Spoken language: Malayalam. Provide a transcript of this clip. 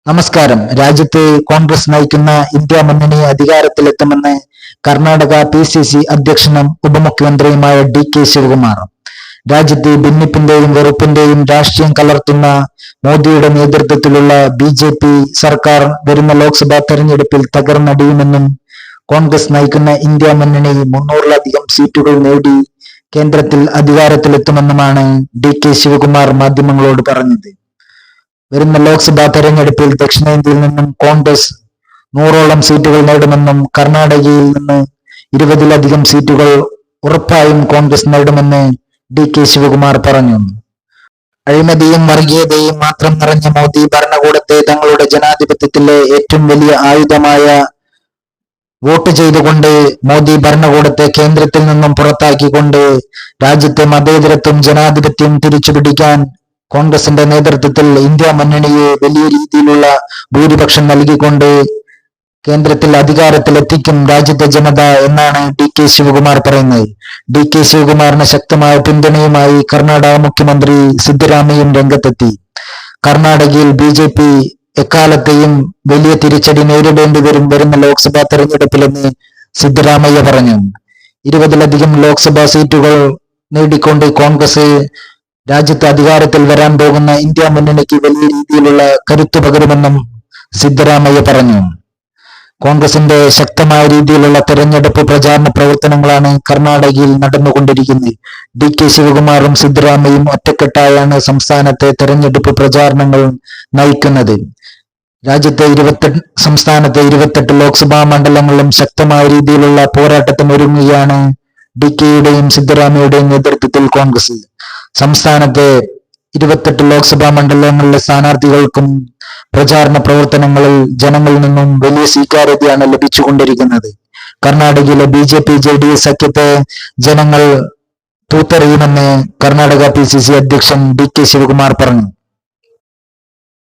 നമസ്കാരം. രാജ്യത്ത് കോൺഗ്രസ് നയിക്കുന്ന ഇന്ത്യ മുന്നണി അധികാരത്തിലെത്തുമെന്ന് കർണാടക PCC അധ്യക്ഷനും ഉപമുഖ്യമന്ത്രിയുമായ DK ശിവകുമാർ. രാജ്യത്ത് ഭിന്നിപ്പിന്റെയും വെറുപ്പിന്റെയും രാഷ്ട്രീയം കലർത്തുന്ന മോദിയുടെ നേതൃത്വത്തിലുള്ള BJP സർക്കാർ വരുന്ന ലോക്സഭാ തെരഞ്ഞെടുപ്പിൽ തകർന്നടിയുമെന്നും കോൺഗ്രസ് നയിക്കുന്ന ഇന്ത്യ മുന്നണി 300-ലധികം സീറ്റുകൾ നേടി കേന്ദ്രത്തിൽ അധികാരത്തിലെത്തുമെന്നുമാണ് DK ശിവകുമാർ മാധ്യമങ്ങളോട് പറഞ്ഞത്. വരുന്ന ലോക്സഭാ തെരഞ്ഞെടുപ്പിൽ ദക്ഷിണേന്ത്യയിൽ നിന്നും കോൺഗ്രസ് 100ഓളം സീറ്റുകൾ നേടുമെന്നും കർണാടകയിൽ നിന്ന് 20-ലധികം സീറ്റുകൾ ഉറപ്പായും കോൺഗ്രസ് നേടുമെന്ന് DK ശിവകുമാർ പറഞ്ഞു. അഴിമതിയും വർഗീയതയും മാത്രം നിറഞ്ഞ മോദി ഭരണകൂടത്തെ തങ്ങളുടെ ജനാധിപത്യത്തിലെ ഏറ്റവും വലിയ ആയുധമായ വോട്ട് ചെയ്തുകൊണ്ട് മോദി ഭരണകൂടത്തെ കേന്ദ്രത്തിൽ നിന്നും പുറത്താക്കിക്കൊണ്ട് രാജ്യത്തെ മതേതരത്വം ജനാധിപത്യം തിരിച്ചുപിടിക്കാൻ കോൺഗ്രസിന്റെ നേതൃത്വത്തിൽ ഇന്ത്യ മുന്നണിയെ വലിയ രീതിയിലുള്ള ഭൂരിപക്ഷം നൽകിക്കൊണ്ട് കേന്ദ്രത്തിൽ അധികാരത്തിലെത്തിക്കും രാജ്യത്തെ ജനത എന്നാണ് DK ശിവകുമാർ പറയുന്നത്. DK ശിവകുമാറിന് ശക്തമായ പിന്തുണയുമായി കർണാടക മുഖ്യമന്ത്രി സിദ്ധരാമയ്യയും രംഗത്തെത്തി. കർണാടകയിൽ BJP എക്കാലത്തെയും വലിയ തിരിച്ചടി നേരിടേണ്ടി വരുന്ന ലോക്സഭാ തെരഞ്ഞെടുപ്പിലെന്ന് സിദ്ധരാമയ്യ പറഞ്ഞു. 20-ലധികം ലോക്സഭാ സീറ്റുകൾ നേടിക്കൊണ്ട് കോൺഗ്രസ് രാജ്യത്ത് അധികാരത്തിൽ വരാൻ പോകുന്ന ഇന്ത്യ മുന്നണിക്ക് വലിയ രീതിയിലുള്ള കരുത്തു പകരുമെന്നും സിദ്ധരാമയ്യ പറഞ്ഞു. കോൺഗ്രസിന്റെ ശക്തമായ രീതിയിലുള്ള തെരഞ്ഞെടുപ്പ് പ്രചാരണ പ്രവർത്തനങ്ങളാണ് കർണാടകയിൽ നടന്നുകൊണ്ടിരിക്കുന്നത്. DK ശിവകുമാറും സിദ്ധരാമയ്യയും ഒറ്റക്കെട്ടായാണ് സംസ്ഥാനത്തെ തെരഞ്ഞെടുപ്പ് പ്രചാരണങ്ങൾ നയിക്കുന്നത്. സംസ്ഥാനത്തെ 28 ലോക്സഭാ മണ്ഡലങ്ങളിലും ശക്തമായ രീതിയിലുള്ള പോരാട്ടത്തിനൊരുങ്ങുകയാണ് DKയുടെയും സിദ്ധരാമയ്യയുടെയും നേതൃത്വത്തിൽ കോൺഗ്രസ്. സംസ്ഥാനത്തെ 28 ലോക്സഭാ മണ്ഡലങ്ങളിലെ സ്ഥാനാർത്ഥികൾക്കും പ്രചാരണ പ്രവർത്തനങ്ങളിൽ ജനങ്ങളിൽ നിന്നും വലിയ സ്വീകാര്യതയാണ് ലഭിച്ചുകൊണ്ടിരിക്കുന്നത്. കർണാടകയിലെ BJP-JDS സഖ്യത്തെ ജനങ്ങൾ തൂത്തെറിയുമെന്ന് കർണാടക PCC അധ്യക്ഷൻ DK ശിവകുമാർ പറഞ്ഞു.